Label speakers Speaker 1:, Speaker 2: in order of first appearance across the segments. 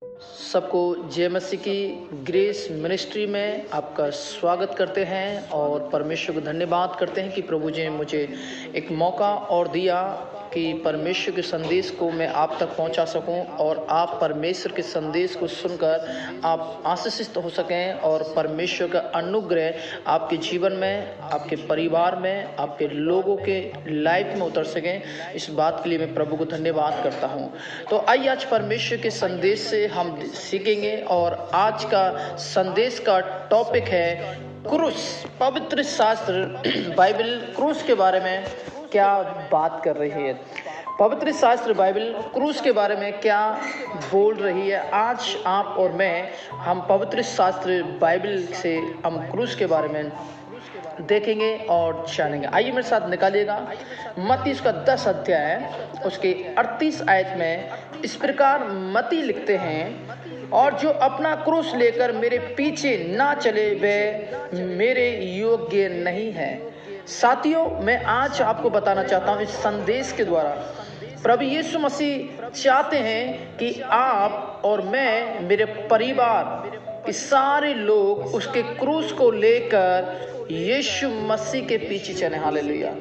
Speaker 1: सबको जय मसीह की ग्रेस मिनिस्ट्री में आपका स्वागत करते हैं और परमेश्वर को धन्यवाद करते हैं कि प्रभु जी ने मुझे एक मौका और दिया कि परमेश्वर के संदेश को मैं आप तक पहुंचा सकूं और आप परमेश्वर के संदेश को सुनकर आप आशीषित हो सकें और परमेश्वर का अनुग्रह आपके जीवन में, आपके परिवार में, आपके लोगों के लाइफ में उतर सकें। इस बात के लिए मैं प्रभु को धन्यवाद करता हूं। तो आइए आज परमेश्वर के संदेश से हम सीखेंगे और आज का संदेश का टॉपिक है क्रूस। पवित्र शास्त्र बाइबल क्रूस के बारे में क्या बात कर रही है, पवित्र शास्त्र बाइबल क्रूस के बारे में क्या बोल रही है। आज आप और मैं हम पवित्र शास्त्र बाइबल से हम क्रूस के बारे में देखेंगे और जानेंगे। आइए मेरे साथ निकालिएगा मत्ती उसका 10 अध्याय है, उसके 38 आयत में इस प्रकार मत्ती लिखते हैं, और जो अपना क्रूस लेकर मेरे पीछे ना चले वे मेरे योग्य नहीं है। साथियों, मैं आज आपको बताना चाहता हूँ इस संदेश के द्वारा प्रभु यीशु मसीह चाहते हैं कि आप और मैं, मेरे परिवार के सारे लोग उसके क्रूस को लेकर यीशु मसीह के पीछे चलें। हालेलुया।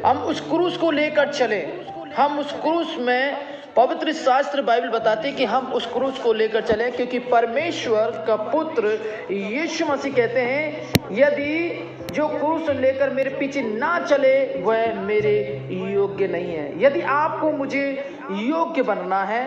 Speaker 1: हम उस क्रूस को लेकर चलें। हम उस क्रूस में, पवित्र शास्त्र बाइबल बताते हैं कि हम उस क्रूस को लेकर चलें, क्योंकि परमेश्वर का पुत्र यीशु मसीह कहते हैं, यदि जो क्रूस लेकर मेरे पीछे ना चले वह मेरे योग्य नहीं है। यदि आपको मुझे योग्य बनना है,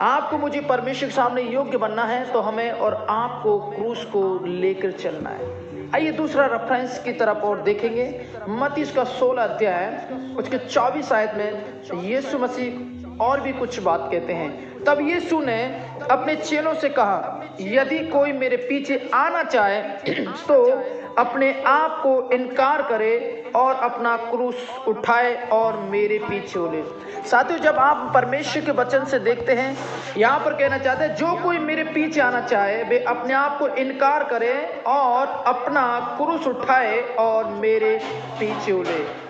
Speaker 1: आपको मुझे परमेश्वर के सामने योग्य बनना है, तो हमें और आपको क्रूस को लेकर चलना है। आइए दूसरा रेफरेंस की तरफ और देखेंगे। मत्ती उसका 16 अध्याय उसके 24 आयत में यीशु मसीह और भी कुछ बात कहते हैं। तब यीशु ने अपने चेलों से कहा, यदि कोई मेरे पीछे आना चाहे तो अपने आप को इनकार करे और अपना क्रूस उठाए और मेरे पीछे चले। साथियों, जब आप परमेश्वर के वचन से देखते हैं, यहाँ पर कहना चाहते हैं, जो कोई मेरे पीछे आना चाहे वे अपने आप को इनकार करे और अपना क्रूस उठाए और मेरे पीछे चले।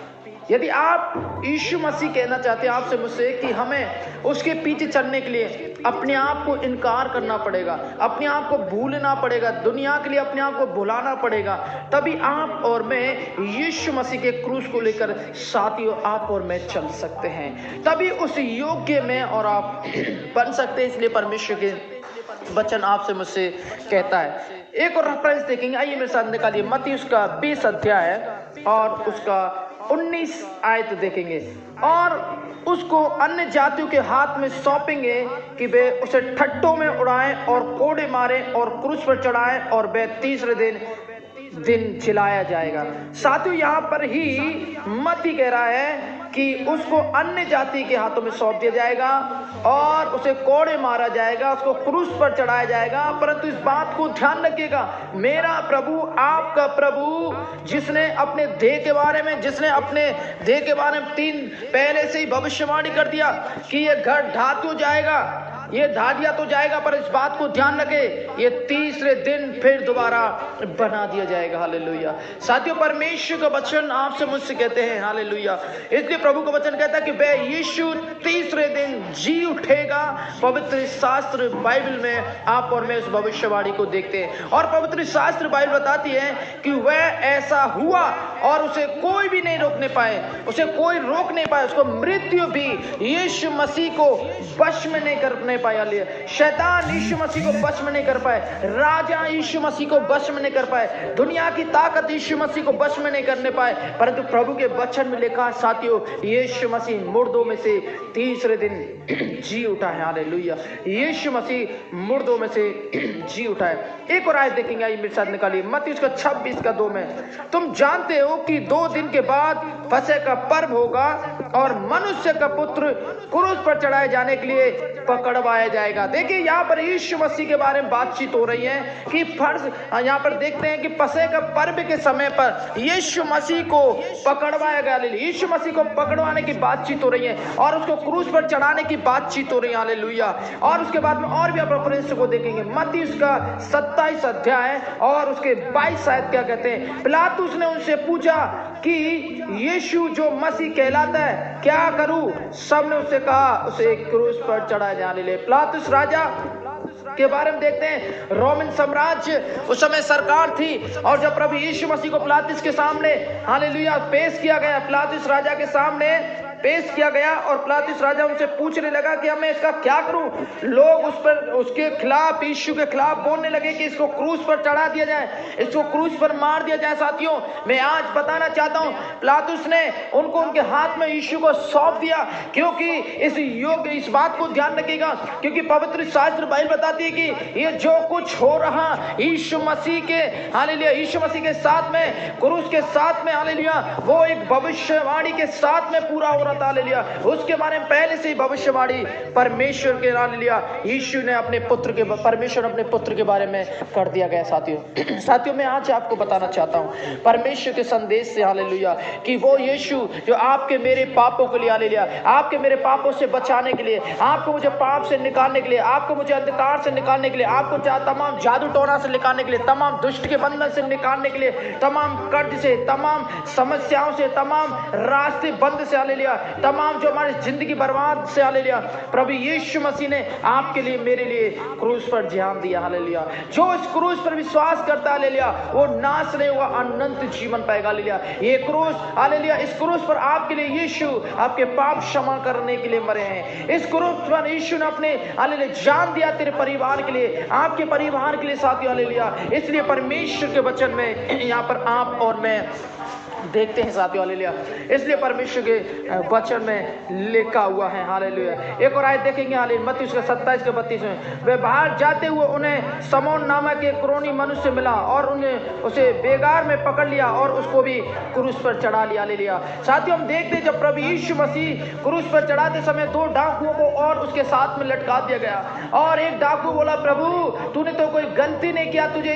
Speaker 1: यदि आप यीशु मसीह कहना चाहते हैं आपसे मुझसे कि हमें उसके पीछे चलने के लिए अपने आप को इनकार करना पड़ेगा, अपने आप को भूलना पड़ेगा, दुनिया के लिए अपने आप को भुलाना पड़ेगा, तभी आप और मैं यीशु मसीह के क्रूस को लेकर साथियों आप और मैं चल सकते हैं। तभी उस योग्य में और आप बन सकते हैं। इसलिए परमेश्वर के वचन आपसे मुझसे कहता है। एक और रेफरेंस देखेंगे। आइए मेरे साथ निकालिए मत्ती उसका 20 अध्याय और उसका 19 आयत देखेंगे। और उसको अन्य जातियों के हाथ में सौंपेंगे कि वे उसे ठट्टों में उड़ाएं और कोड़े मारें और क्रूस पर चढ़ाएं, और वे तीसरे दिन जिलाया जाएगा। साथियों, यहाँ पर ही मत्ती कह रहा है कि उसको अन्य जाति के हाथों में सौंप दिया जाएगा और उसे कोड़े मारा जाएगा, उसको क्रूस पर चढ़ाया जाएगा। परंतु इस बात को ध्यान रखिएगा, मेरा प्रभु, आपका प्रभु, जिसने अपने देह के बारे में 3 पहले से ही भविष्यवाणी कर दिया कि ये घर ढा तो जाएगा, ये ढा दिया तो जाएगा, पर इस बात को ध्यान रखे, ये तीसरे दिन फिर दोबारा बना दिया जाएगा। हालेलुया। साथियों, परमेश्वर का वचन आपसे मुझसे कहते हैं, हालेलुया। इसलिए प्रभु का वचन कहता है कि वह यीशु तीसरे दिन जी उठेगा। पवित्र शास्त्र बाइबल में आप और मैं उस भविष्यवाणी को देखते हैं, और पवित्र शास्त्र बाइबल बताती है कि वह ऐसा हुआ और उसे कोई भी नहीं रोकने पाए, उसे कोई रोक नहीं पाए। उसको मृत्यु भी यीशु मसीह को वश में नहीं करने पाया। शैतान यीशु मसीह को वश में नहीं कर पाए, राजा यीशु मसीह को वश में नहीं कर पाए, दुनिया की ताकत यीशु मसीह को वश में नहीं करने पाए। परंतु प्रभु के वचन में लिखा है साथियों, यीशु मसीह मुर्दों में से तीसरे दिन जी उठा है। हालेलुया। यीशु मसीह मुर्दों में से जी उठा है। एक और आयत देखेंगे, आइए मेरे साथ निकालिए मत्ती उसका 26 का 2 में, तुम जानते हो कि 2 दिन के बाद फसह का पर्व होगा और मनुष्य का पुत्र क्रूस पर चढ़ाए जाने के लिए पकड़वाया जाएगा। देखिए, यहाँ पर यीशु मसीह के बारे में बातचीत हो रही है कि यहाँ पर देखते हैं कि फसह का पर्व के समय पर यीशु मसीह को पकड़वाया गया। यीशु मसीह को पकड़वाने की बातचीत हो रही है और उसको क्रूस पर चढ़ाने की बातचीत हो रही है। हालेलुया। और उसके बाद में और भी आप रेफरेंस को देखेंगे। मत्ती उसका 27 अध्याय और उसके 22 आयत क्या कहते हैं। पिलातुस ने उनसे पूछा कि यीशु जो मसीह कहलाता है क्या करूं? सबने उससे कहा उसे क्रूस पर चढ़ाया जाने ले। पिलातुस राजा के बारे में देखते हैं। रोमन साम्राज्य उस समय सरकार थी, और जब प्रभु यीशु मसीह को पिलातुस के सामने हालेलुया पेश किया गया, पिलातुस राजा के सामने पेश किया गया, और पिलातुस राजा उनसे पूछने लगा कि मैं इसका क्या करूं। लोग उस पर उसके खिलाफ, यीशु के खिलाफ बोलने लगे कि इसको क्रूस पर चढ़ा दिया जाए, इसको क्रूस पर मार दिया जाए। साथियों, मैं आज बताना चाहता हूं, पिलातुस ने उनको उनके हाथ में यीशु को सौंप दिया, क्योंकि इस बात को ध्यान रखिएगा, क्योंकि पवित्र शास्त्र बाइबल बताती है कि ये जो कुछ हो रहा यीशु मसीह के हालेलुया यीशु मसीह के साथ में, क्रूस के साथ में हालेलुया, वो एक भविष्यवाणी के साथ में पूरा हो रहा था। हालेलुया, उसके बारे में पहले से ही भविष्यवाणी परमेश्वर के हालेलुया यीशु ने अपने पुत्र के परमेश्वर अपने पुत्र के बारे में कर दिया गया। साथियों, मैं आज आपको बताना चाहता हूं परमेश्वर के संदेश से हालेलुया कि वो यीशु जो आपके मेरे पापों के लिए हालेलुया, आपके मेरे पापों से बचाने के लिए, आपको मुझे पाप से निकालने के लिए, आपको मुझे अंधकार से निकालने के लिए, आपको तमाम जादू टोना से निकालने के लिए, तमाम दुष्ट के बंधन से निकालने के लिए, तमाम कर्ज से, तमाम समस्याओं से, तमाम रास्ते बंद से हालेलुया, तमाम जो हमारी जिंदगी बर्बाद से हालेलुया, प्रभु यीशु मसीह ने आपके लिए मेरे लिए क्रूस पर जान दिया। हालेलुया, जो इस क्रूस पर विश्वास करता है हालेलुया, वो नाश नहीं हुआ, अनंत जीवन पाएगा। हालेलुया, ये क्रूस हालेलुया, इस क्रूस पर आपके लिए यीशु आपके पाप क्षमा करने के लिए मरे हैं। इस क्रूस पर यीशु ने अपने हालेलुया जान दिया तेरे परिवार के लिए, आपके परिवार के लिए। साथियों हालेलुया, इसलिए परमेश्वर के वचन में यहाँ पर आप और मैं देखते हैं साथियों हालेलुया, इसलिए परमेश्वर के वचन में लिखा हुआ है। हालेलुया, एक और आयत देखेंगे हालेलुया मत्ती उसके 27 के 32 में, वे बाहर जाते हुए उन्हें समौन नामक एक क्रोनी मनुष्य मिला, और उन्हें उसे बेगार में पकड़ लिया और उसको भी क्रूस पर चढ़ा लिया। हालेलुया, साथियों हम देखते जब प्रभु यीशु मसीह क्रूस पर चढ़ाते समय 2 डाकुओं को और उसके साथ में लटका दिया गया, और एक डाकू बोला, प्रभु तूने तो कोई गलती नहीं किया, तुझे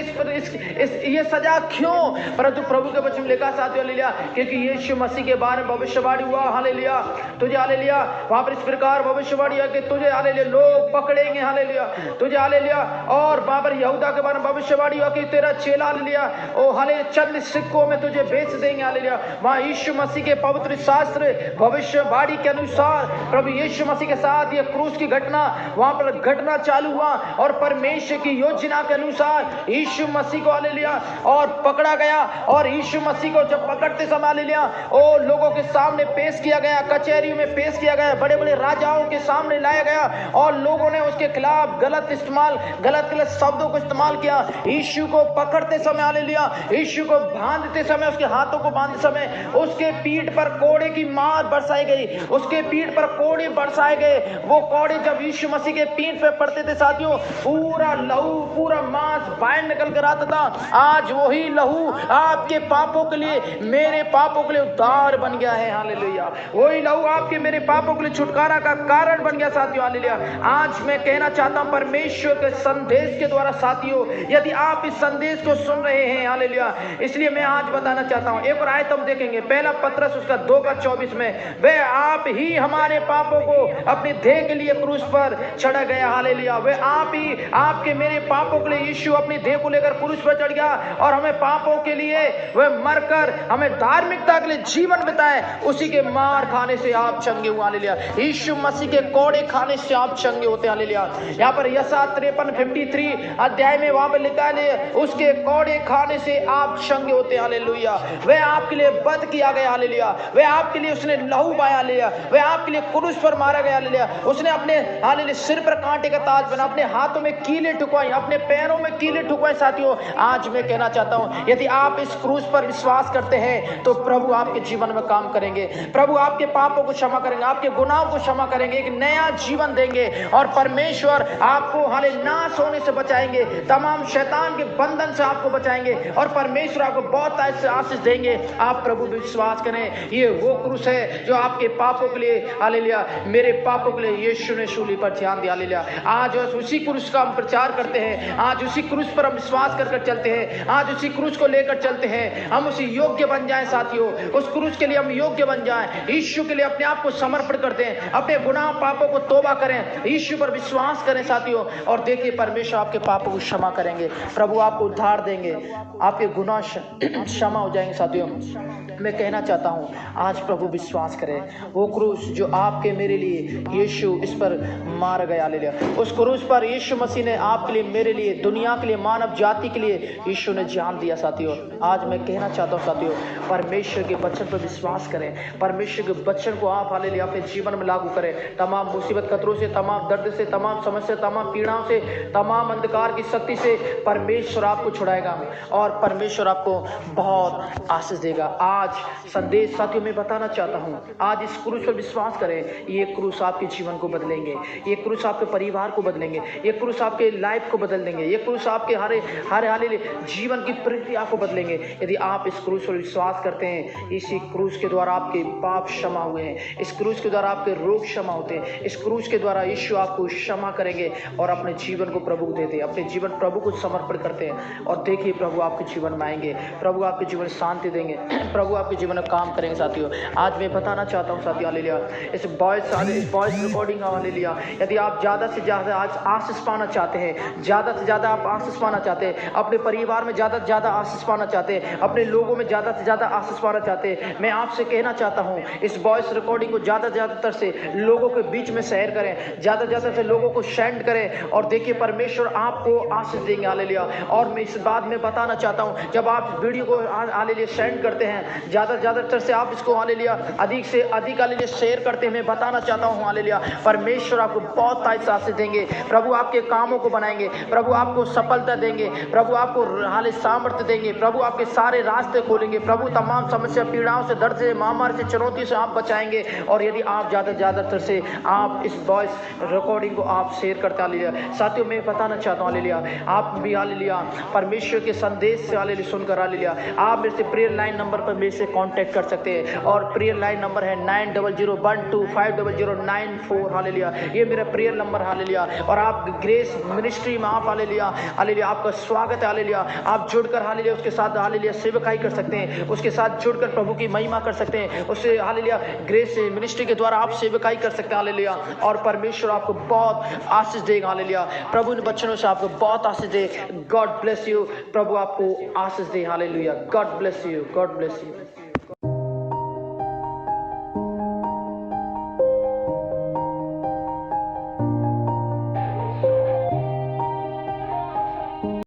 Speaker 1: ये सजा क्यों? परंतु प्रभु के वचन में लिखा साथियों क्योंकि यीशु मसीह के बारे में भविष्यवाणी हुआ। हालेलुया, तुझे हालेलुया वहां पर इस प्रकार भविष्यवाणी है कि तुझे हालेलुया लोग पकड़ेंगे। हालेलुया, तुझे हालेलुया, और वहां पर यहूदा के बारे में भविष्यवाणी हुआ कि तेरा चेला हालेलुया ओ हालेलुया चंद सिक्कों में तुझे बेच देंगे। हालेलुया, वहां यीशु मसीह के पवित्र शास्त्र भविष्यवाणी के अनुसार प्रभु यीशु मसीह के साथ ये क्रूस की घटना वहां पर घटना चालू हुआ, और परमेश्वर की योजना के अनुसार यीशु मसीह को हालेलुया और पकड़ा गया, और यीशु मसीह को जब पकड़ते समय हालेलुया ओ लोगों के सामने पेश किया गया, कचहरी में पेश किया गया, बड़े बड़े राजाओं के सामने लाया गया, और लोगों ने उसके खिलाफ गलत शब्दों को इस्तेमाल किया। यीशु को पकड़ते समय हालेलुया, यीशु को बांधते समय, उसके हाथों को बांधते समय उसके पीठ पर कोड़े की मार बरसाई गई, उसके पीठ पर कोड़े बरसाए गए। वो कोड़े जब यीशु मसीह के पीठ पे पड़ते थे साथियों, पूरा लहू पूरा मांस बाहर निकल कर आता था। आज वही लहू आपके पापों के लिए, मेरे पापों के लिए उद्धार बन गया है। हालेलुया, वही लहू आपके मेरे पापों के लिए छुटकारा का कारण बन गया। साथियों हालेलुया, आज मैं कहना चाहता हूं परमेश्वर के संदेश के द्वारा साथियों, यदि आप इस संदेश को सुन रहे हैं हालेलुया, इसलिए मैं आज बताना चाहता हूं। एक और आयत हम देखेंगे, पहला पत्रस उसका 2:24 में, वह आप ही हमारे पापों को अपने देह के लिए क्रूस पर चढ़ा गया। हालेलुया, वह आप ही आपके मेरे पापों के लिए यीशु अपनी देह को लेकर क्रूस पर चढ़ गया, और हमें पापों के लिए वह मरकर हमें धार्मिकता के लिए जीवन बिताए। उसी के मार खाने से आप चंगे हुए। हालेलुया, यीशु मसीह के कोड़े खाने से आप चंगे होते। हालेलुया, यहाँ पर यशा 53 अध्याय में वहां पर लिखा है, उसके कोड़े खाने से आप चंगे होते। हालेलुया, वह आपके लिए वध किया गया। हालेलुया, वह आपके लिए उसने लहू बहाया। हालेलुया, वह आपके लिए क्रूस पर मारा गया। हालेलुया, उसने अपने हालेलुया सिर पर कांटे का ताज बना, अपने हाथों में कीले ठुकवाई, अपने पैरों में कीले ठुकवाए। साथियों आज मैं कहना चाहता हूं, यदि आप इस क्रूस पर विश्वास करते हैं तो प्रभु आपके जीवन में काम करेंगे, प्रभु आपके पापों को क्षमा करेंगे, आपके गुनाहों को क्षमा करेंगे, एक नया जीवन देंगे, और परमेश्वर आपको हालेलुया नाश होने से बचाएंगे, तमाम शैतान के बंधन से आपको बचाएंगे, और परमेश्वर आपको बहुत आशीष देंगे। आप प्रभु विश्वास करें, ये वो क्रूस है जो आपके पापों के लिए हालेलुया मेरे पापों के लिए यीशु ने सूली पर ध्यान दिया। हालेलुया, आज उसी क्रूस का हम प्रचार करते हैं, आज उसी क्रूस पर हम विश्वास कर चलते हैं, आज उसी क्रूस को लेकर चलते हैं। हम उसी योग्य बन जाएं साथियों, उस क्रूस के लिए हम योग्य बन जाएं, यीशु के लिए अपने आप को समर्पण कर दें, अपने गुनाह पापों को तौबा करें, यीशु पर विश्वास करें साथियों, और देखिए परमेश्वर आपके पापों को क्षमा करेंगे, प्रभु आपको उद्धार देंगे, आपके गुनाह क्षमा हो जाएंगे साथियों। मैं कहना चाहता हूँ आज प्रभु विश्वास करें, वो क्रूस जो आपके मेरे लिए यीशु इस पर मार गया, हालेलुया। उस क्रूस पर यीशु मसीह ने आपके लिए, मेरे लिए, दुनिया के लिए, मानव जाति के लिए यीशु ने जान दिया। साथियों, आज मैं कहना चाहता हूँ साथियों, परमेश्वर के वचन पर विश्वास करें, परमेश्वर के वचन को आप हालेलुया अपने जीवन में लागू करें। तमाम मुसीबत खतरों से, तमाम दर्द से, तमाम समस्या, तमाम पीड़ाओं से, तमाम अंधकार की शक्ति से परमेश्वर आपको छुड़ाएगा और परमेश्वर आपको बहुत आशीष देगा। आज संदेश साथियों में बताना चाहता हूँ, आज इस क्रूस पर विश्वास करें। ये क्रूस आपके जीवन को बदलेंगे, ये क्रूस आपके परिवार को बदलेंगे, ये क्रूस आपके लाइफ को बदल देंगे, ये क्रूस आपके हरे जीवन की प्रक्रिया को बदलेंगे। यदि आप इस क्रूस पर विश्वास करते हैं, इसी क्रूस के द्वारा आपके पाप क्षमा हुए हैं, इस क्रूस के द्वारा आपके रोग क्षमा होते हैं, इस क्रूस के द्वारा यीशु आपको क्षमा करेंगे और अपने जीवन को प्रभु को देते हैं, अपने जीवन प्रभु को समर्पण करते हैं। और देखिए प्रभु आपके जीवन में आएंगे, प्रभु आपके जीवन में शांति देंगे, प्रभु आपके जीवन में काम करेंगे। साथियों, आज मैं बताना चाहता हूँ साथियों, हालेलुया, इस वॉइस रिकॉर्डिंग का हालेलुया, यदि आप ज़्यादा से ज़्यादा आज आशीष पाना चाहते हैं, ज़्यादा से ज़्यादा आप आशीष पाना चाहते हैं, अपने परिवार में ज़्यादा से ज़्यादा आशीष पाना चाहते हैं, अपने लोगों में ज़्यादा से ज़्यादा आशीष पाना चाहते हैं, मैं आपसे कहना चाहता हूँ इस वॉइस रिकॉर्डिंग को ज़्यादा से ज़्यादातर से लोगों के बीच में शेयर करें, ज़्यादा से ज़्यादा से लोगों को सेंड करें और देखिए परमेश्वर आपको आशीष देंगे। हालेलुया। और मैं इस बात में बताना चाहता हूँ, जब आप वीडियो को हालेलुया सेंड करते हैं, ज़्यादातर से आप इसको हालेलुया अधिक से अधिक हालेलुया शेयर करते हैं, मैं बताना चाहता हूँ हालेलुया परमेश्वर आपको बहुत आशीष देंगे। प्रभु आपके कामों को बनाएंगे, प्रभु आपको सफलता देंगे, प्रभु आपको हालेलुया सामर्थ्य देंगे, प्रभु आपके सारे रास्ते खोलेंगे, प्रभु तमाम समस्या, पीड़ाओं से, दर्द से, महामारी से, चुनौती से आप बचाएंगे। और यदि आप ज़्यादातर से आप इस वॉइस रिकॉर्डिंग को आप शेयर करते हालेलुया। साथियों, मैं बताना चाहता हूँ हालेलुया, आप भी हालेलुया परमेश्वर के संदेश से हालेलुया सुनकर हालेलुया आप मेरे से प्रेयर लाइन नंबर पर मेरे से कांटेक्ट कर सकते हैं और प्रेयर लाइन नंबर है 9001250094 हालेलुया। ये मेरा प्रेयर नंबर हालेलुया। और आप ग्रेस मिनिस्ट्री में आप हालेलुया आपका स्वागत है हालेलुया। आप जुड़कर हालेलुया उसके साथ हालेलुया सेवकाई कर सकते हैं, उसके साथ जुड़कर प्रभु की महिमा कर सकते हैं, उससे हालेलुया ग्रेस मिनिस्ट्री के द्वारा आप सेवकाई कर सकते हैं हालेलुया। और परमेश्वर आपको बहुत आशीष देगा हालेलुया। प्रभु इन बच्चों से आपको बहुत आशीष दे। God bless you. प्रभु आपको आशीष दे hallelujah. God bless you. God bless you.